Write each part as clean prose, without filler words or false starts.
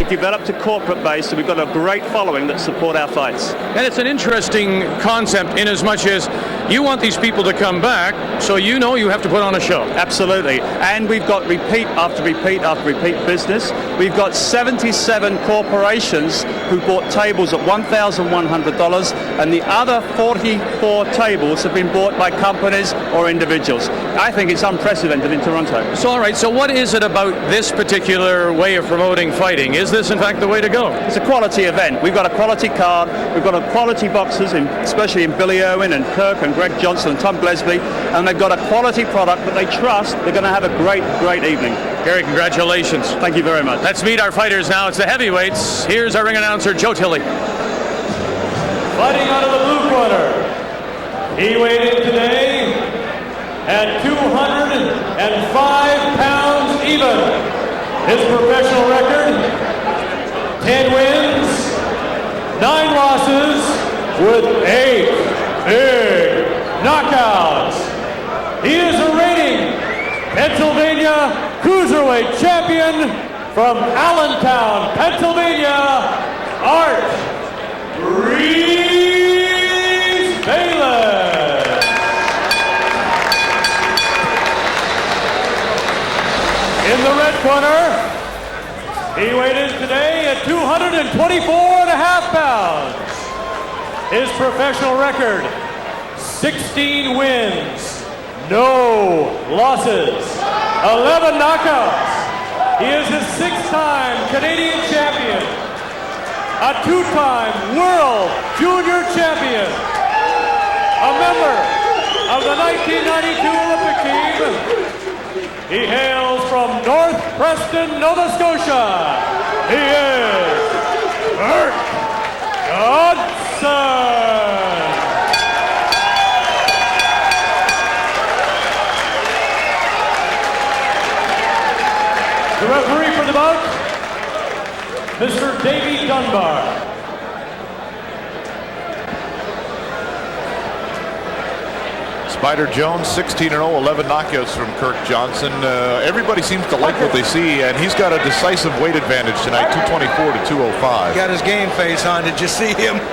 We've developed a corporate base, and we've got a great following that support our fights. And it's an interesting concept in as much as you want these people to come back, so you know you have to put on a show. Absolutely. And we've got repeat after repeat after repeat business. We've got 77 corporations who bought tables at $1,100, and the other 44 tables have been bought by companies or individuals. I think it's unprecedented in Toronto. So, all right, so what is it about this particular way of promoting fighting? Is this, in fact, the way to go? It's a quality event. We've got a quality card. We've got a quality boxers, especially in Billy Owen and Kirk and Greg Johnson and Tom Glesby, and they've got a quality product that they trust. They're going to have a great, great evening. Gary, congratulations. Thank you very much. Let's meet our fighters now. It's the heavyweights. Here's our ring announcer, Joe Tilley. Fighting out of the blue corner, he weighed in today at 205 pounds even. His professional record, 10 wins, 9 losses, with 8 big knockouts. He is a reigning Pennsylvania Cruiserweight Champion from Allentown, Pennsylvania, Art Ruiz Bayliss. In the red corner, he weighed in today at 224.5 pounds. His professional record, 16 wins, no losses, 11 knockouts. He is a 6-time Canadian champion, a 2-time World Junior champion, a member of the 1992 Olympic team. He hails from North Preston, Nova Scotia. He is Kirk Johnson. The referee for the bout, Mr. Davey Dunbar. Spider Jones, 16-0, 11 knockouts from Kirk Johnson. Everybody seems to like what they see, and he's got a decisive weight advantage tonight, 224 to 205. Got his game face on. Did you see him? Do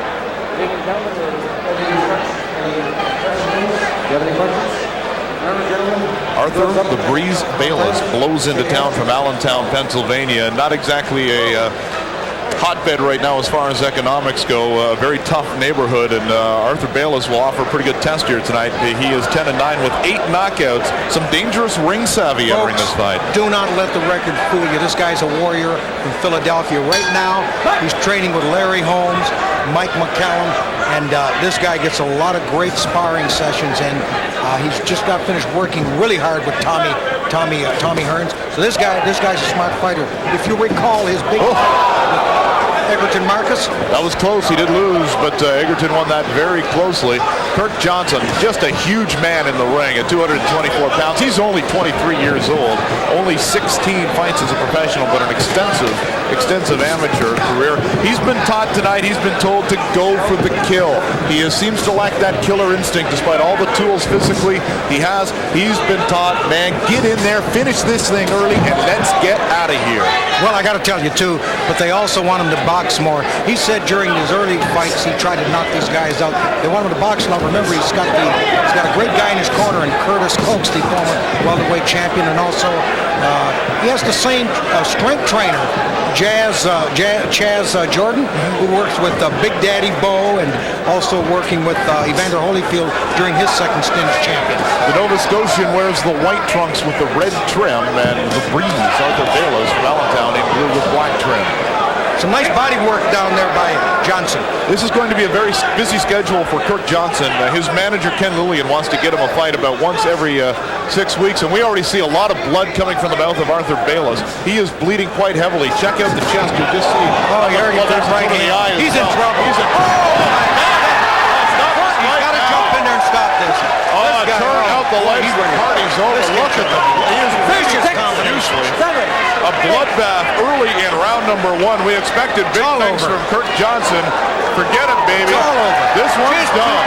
you have any questions? Arthur "The Breeze" Bayliss blows into town from Allentown, Pennsylvania. Not exactly a hotbed right now as far as economics go. A very tough neighborhood, and Arthur Bayliss will offer a pretty good test here tonight. He is 10-9 with 8 knockouts. Some dangerous ring savvy entering this fight. Do not let the record fool you. This guy's a warrior from Philadelphia. Right now, he's training with Larry Holmes, Mike McCallum, and this guy gets a lot of great sparring sessions, and he's just got finished working really hard with Tommy Hearns. So this guy's a smart fighter. If you recall his big Egerton Marcus. That was close. He did lose, but Egerton won that very closely. Kirk Johnson, just a huge man in the ring at 224 pounds. He's only 23 years old. Only 16 fights as a professional, but an extensive amateur career. He's been taught tonight, he's been told to go for the kill. He seems to lack that killer instinct despite all the tools physically he has. He's been taught, man, get in there, finish this thing early, and let's get out of here. Well, I got to tell you, too, but they also want him to box more. He said during his early fights, he tried to knock these guys out. They want him to box now. Remember, he's got a great guy in his corner, and Curtis Coates, the former welterweight champion, and also he has the same strength trainer, Chaz Jordan, who works with Big Daddy Bo, and also working with Evander Holyfield during his second stint as champion. The Nova Scotian wears the white trunks with the red trim, and the Breeze, Arthur Bayliss from Allentown, in blue with black trim. Some nice body work down there by Johnson. This is going to be a very busy schedule for Kirk Johnson. His manager, Ken Lillian, wants to get him a fight about once every 6 weeks, and we already see a lot of blood coming from the mouth of Arthur Bayliss. He is bleeding quite heavily. Check out the chest. You'll just see. Oh, here he goes right in the eye. He's in trouble. He's in trouble. He's got to jump in there and stop this. Turn out the lights. The party's over. Look at them. He is vicious profusely. A bloodbath early in round number 1. We expected big things from Kirk Johnson. Forget it, baby. This one's done.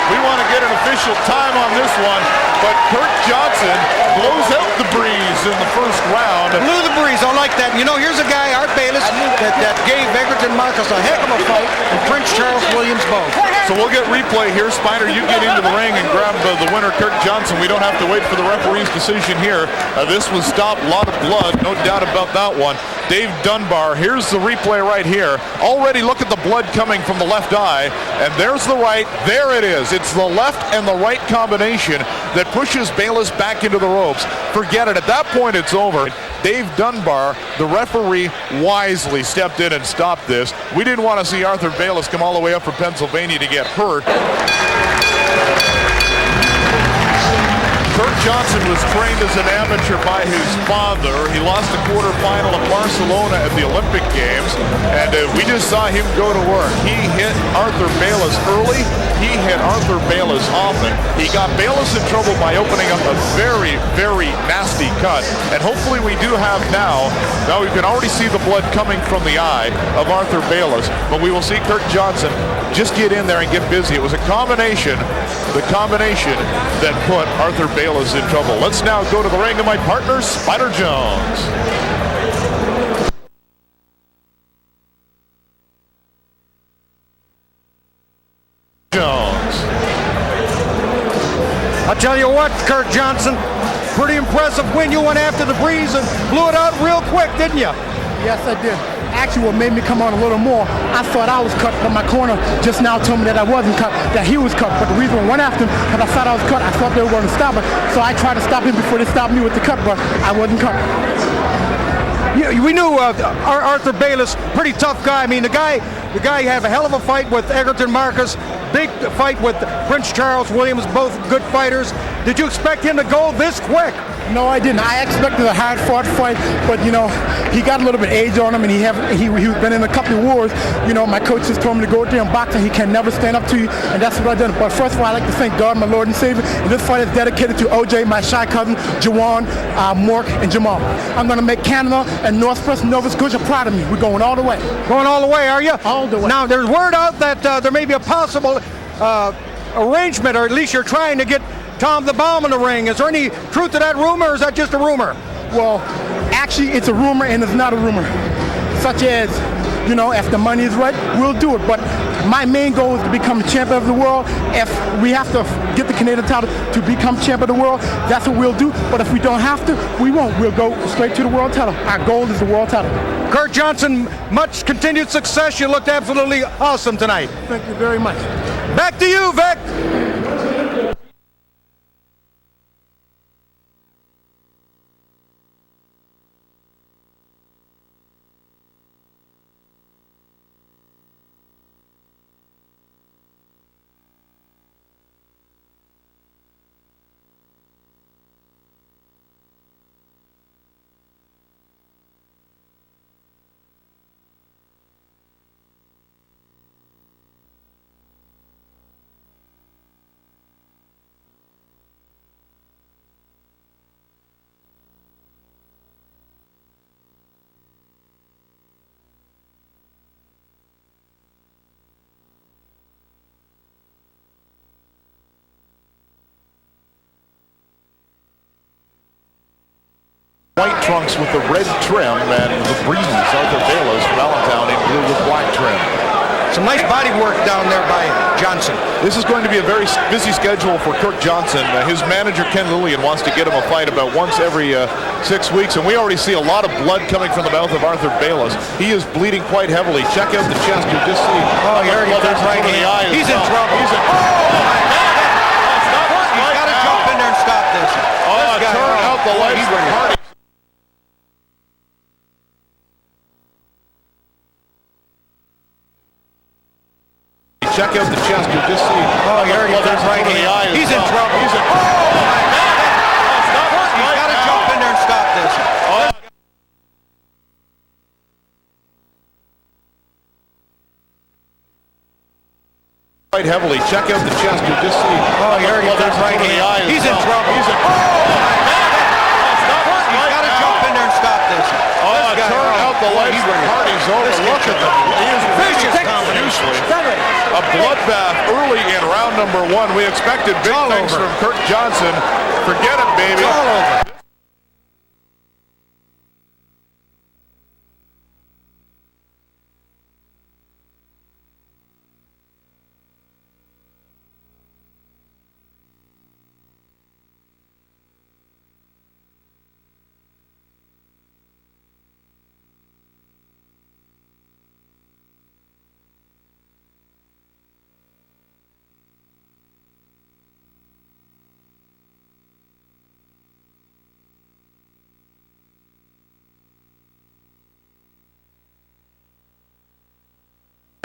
We want to get an official time on this one, but Kirk Johnson blows out the Breeze in the first round. Blew the Breeze. I like that. You know, here's a guy, Art Bayliss, that gave Egerton Marcus a heck of a fight, and Prince Charles Williams both. So we'll get replay here. Spider, you get into the ring and grab the winner, Kirk Johnson. We don't have to wait for the referee's decision here. This was stopped. A lot of blood. No doubt about that one. Dave Dunbar, here's the replay right here. Already look at the blood coming from the left eye. And there's the right. There it is. It's the left and the right combination that pushes Bayliss back into the ropes. Forget it. At that point, it's over. Dave Dunbar, the referee, wisely stepped in and stopped this. We didn't want to see Arthur Bayliss come all the way up from Pennsylvania to get hurt. Kirk Johnson was trained as an amateur by his father. He lost the quarterfinal in Barcelona at the Olympic Games, and we just saw him go to work. He hit Arthur Bayliss early. He hit Arthur Bayliss often. He got Bayliss in trouble by opening up a very, very nasty cut, and hopefully we do have now we can already see the blood coming from the eye of Arthur Bayliss, but we will see Kirk Johnson just get in there and get busy. It was a combination, that put Arthur Bayliss in trouble. Let's now go to the ring, and my partner, Spider Jones. I'll tell you what, Kirk Johnson, pretty impressive win. You went after the Breeze and blew it out real quick, didn't you? Yes, I did. Actually, what made me come on a little more, I thought I was cut, but my corner just now told me that I wasn't cut, that he was cut. But the reason I went after him, because I thought I was cut, I thought they were going to stop it. So I tried to stop him before they stopped me with the cut, but I wasn't cut. Yeah, we knew Arthur Bayliss, pretty tough guy. I mean, the guy had a hell of a fight with Egerton Marcus, big fight with Prince Charles Williams, both good fighters. Did you expect him to go this quick? No, I didn't. I expected a hard-fought fight, but you know, he got a little bit age on him, and he's been in a couple of wars. You know, my coach just told him to go out there and box, and he can never stand up to you, and that's what I done. But first of all, I'd like to thank God, my Lord and Savior. And this fight is dedicated to OJ, my shy cousin, Jawan, Mork, and Jamal. I'm going to make Canada and Northwest Nova Scotia proud of me. We're going all the way. Going all the way, are you? All the way. Now, there's word out that there may be a possible arrangement, or at least you're trying to get Tom the Bomb in the ring. Is there any truth to that rumor, or is that just a rumor? Well, actually, it's a rumor, and it's not a rumor. Such as, you know, if the money is right, we'll do it. But my main goal is to become champion of the world. If we have to get the Canadian title to become champion of the world, that's what we'll do. But if we don't have to, we won't. We'll go straight to the world title. Our goal is the world title. Kirk Johnson, much continued success. You looked absolutely awesome tonight. Thank you very much. Back to you, Vic. White trunks with the red trim, and the Breeze, Arthur Bayliss, from Allentown, in blue with black trim. Some nice body work down there by Johnson. This is going to be a very busy schedule for Kirk Johnson. His manager, Ken Lillian, wants to get him a fight about once every 6 weeks, and we already see a lot of blood coming from the mouth of Arthur Bayliss. He is bleeding quite heavily. Check out the chest. You'll just see. Oh, you already got right hand. He's in trouble. He's in trouble. He's got to jump in there and stop this. Turn out the lights for Hardy. Check out the chest. You'll just see. Oh, you already got right hand. He's in trouble. He's in trouble. He's got to jump in there and stop this. Quite heavily. Check out the chest. You'll just see. Oh, you already got right hand. He's in trouble. He's in trouble. He's got to jump in there and stop this. Turn out the the legs. The party's over. Look at them. Usually a bloodbath early in round number 1. We expected big things from Kirk Johnson. Forget it, baby. It's all over.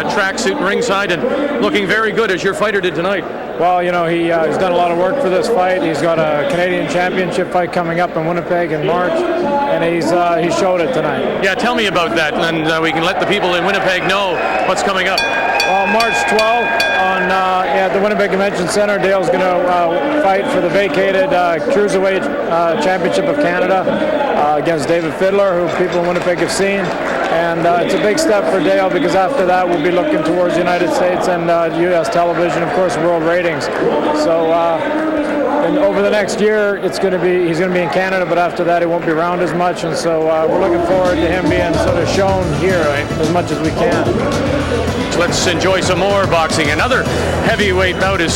Tracksuit ringside and looking very good as your fighter did tonight. Well, you know, he's done a lot of work for this fight. He's got a Canadian Championship fight coming up in Winnipeg in March, and he showed it tonight. Yeah, tell me about that, and we can let the people in Winnipeg know what's coming up. Well, March 12th at the Winnipeg Convention Center, Dale's going to fight for the vacated Cruiserweight Championship of Canada against David Fiddler, who people in Winnipeg have seen. And it's a big step for Dale because after that we'll be looking towards the United States and U.S. television, of course, world ratings. So and over the next year, he's going to be in Canada, but after that he won't be around as much. And so we're looking forward to him being sort of shown here as much as we can. Let's enjoy some more boxing. Another heavyweight bout is